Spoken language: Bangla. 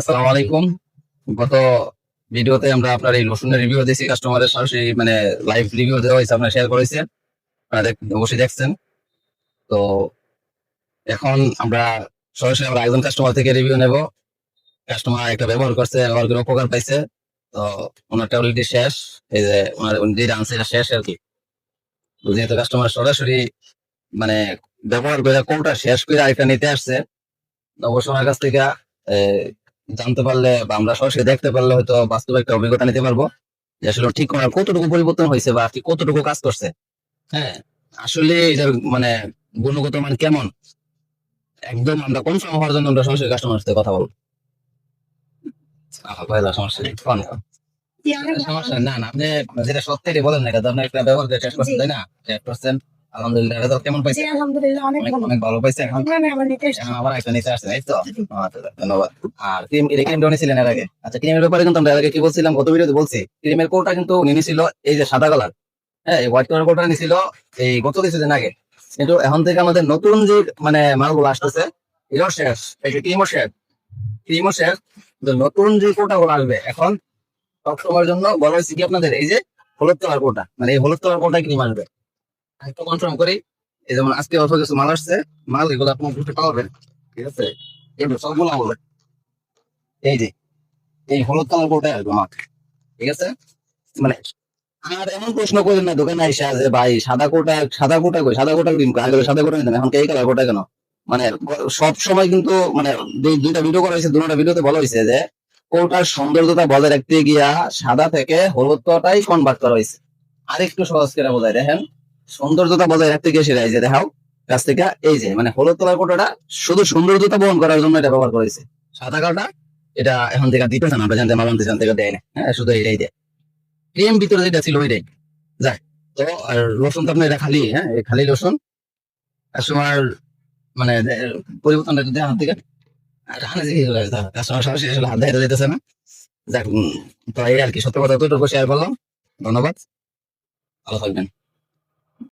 আসসালামু আলাইকুম। গত ভিডিওতে আমরা আপনার এই রসুনের রিভিউ দিয়েছি, কাস্টমারের সরাসরি মানে লাইভ রিভিউ দেওয়া হয়েছে, আপনারা শেয়ার করেছেন, আপনারা অবশ্যই দেখছেন। তো এখন আমরা সরাসরি আমরা একজন কাস্টমার থেকে রিভিউ নেব। কাস্টমার একটা ব্যবহার করছে, ব্যবহার করে উপকার পাইছে। তো ওনারটা অলরেডি শেষ, এই যে ওনার যেটা আনছে এটা শেষ আর কি। তো যেহেতু কাস্টমার সরাসরি মানে ব্যবহার করে কোনটা শেষ করে আরেকটা নিতে আসছে, তো অবশ্যই ওনার কাছ থেকে জানতে পারলে বা আমরা সরাসরি দেখতে পারলে হয়তো বাস্তবে একটা অভিজ্ঞতা নিতে পারবো যে আসলে ঠিক করার কতটুকু পরিবর্তন হয়েছে বা ঠিক কতটুকু কাজ করছে। হ্যাঁ, আসলে এটার মানে গুণগত মান কেমন, একদম আমরা কম সময় হওয়ার জন্য আমরা সরাসরি কাস্টমার সাথে কথা বলবো। পয়লা সমস্যা নেই, কোন সমস্যা না না, আপনি যেটা সত্যি বলেন না, এটা তো আপনি একটা ব্যবহার করে শেষ করছেন, তাই না? শেষ করছেন, আলহামদুলিল্লাহ। রেজাল্ট কেমন পাইছেন? আলহামদুলিল্লাহ অনেক ভালো। অনেক ভালো পাইছেন। এখন এখন আবার একটা নিতে আসছেন, এই তো? আচ্ছা, ধন্যবাদ। আর ক্রিম, এটা ক্রিম নিয়েছিলেন এর আগে? আচ্ছা, ক্রিমের ব্যাপারে কিন্তু আমরা এর আগে কি বলছিলাম, গত ভিডিওতে বলছি, ক্রিমের কোটা কিন্তু উনি নিয়েছিল এই যে সাদা কালার। হ্যাঁ, এই হোয়াইট কালার কোটা নিয়েছিল এই গত কিছুদিন আগে। কিন্তু এখন থেকে আমাদের নতুন যে মানে মালগুলো আসতেছে, এটাও শেষ, এই যে ক্রিমও শেষ, ক্রিমও শেষ। নতুন যে কোটা গুলো আসবে এখন সবসময়ের জন্য বলা হয়েছে কি আপনাদের, এই যে হলুদ কালার কোটা, মানে এই হলুদ কালার কোটা ক্রিম আসবে। একটু কনফার্ম করি, এই যেমন আজকে অল্প কিছু মাল আসছে, মাল এগুলো আপনার বুঝতে পারবেন, ঠিক আছে? এগুলো সবগুলো হবে এই যে এই হলুদ কালার কোটাই আসবে মাল, ঠিক আছে? মানে আর এমন প্রশ্ন করেন না দোকানে এসে যে ভাই সাদা কোটা কই, সাদা কোটা ক্রিম আগে সাদা কোটা নিতেন, এখন এই কালার কোটা কেন? মানে সব সময় কিন্তু মানে দুইটা ভিডিও করা হয়েছে, দুটা ভিডিওতে বলা হয়েছে যে কোটার সৌন্দর্যতা বজায় রাখতে গিয়া সাদা থেকে হলুদ কোটাই কনভার্ট করা হয়েছে। আরেকটু সহজ করে বোঝায় দেখেন, সৌন্দর্যতা বজায় রাখতে গিয়ে সেটা এই যে দেখাও কাছ থেকে, এই যে মানে হলুদ কালার কোটাটা শুধু সৌন্দর্যতা বহন করার জন্য এটা ব্যবহার করেছে। সাদা কালারটা এটা এখন থেকে দিতেছে না, আমরা জানতে মালাম থেকে দেয় না। হ্যাঁ, শুধু এটাই দেয়, ক্রিম ভিতরে যেটা ছিল ওইটাই যায়। তো আর রসুন তো আপনার এটা খালি, হ্যাঁ এই খালি রসুন। কাস্টমার মানে পরিবর্তনটা দেয় হাত থেকে, আর হাতে থেকে কাস্টমার সরাসরি আসলে হাত দেখাতে যেতেছে না। যাক, তো এই আর কি, সত্য কথা যতটুকু শেয়ার করলাম। ধন্যবাদ, ভালো থাকবেন।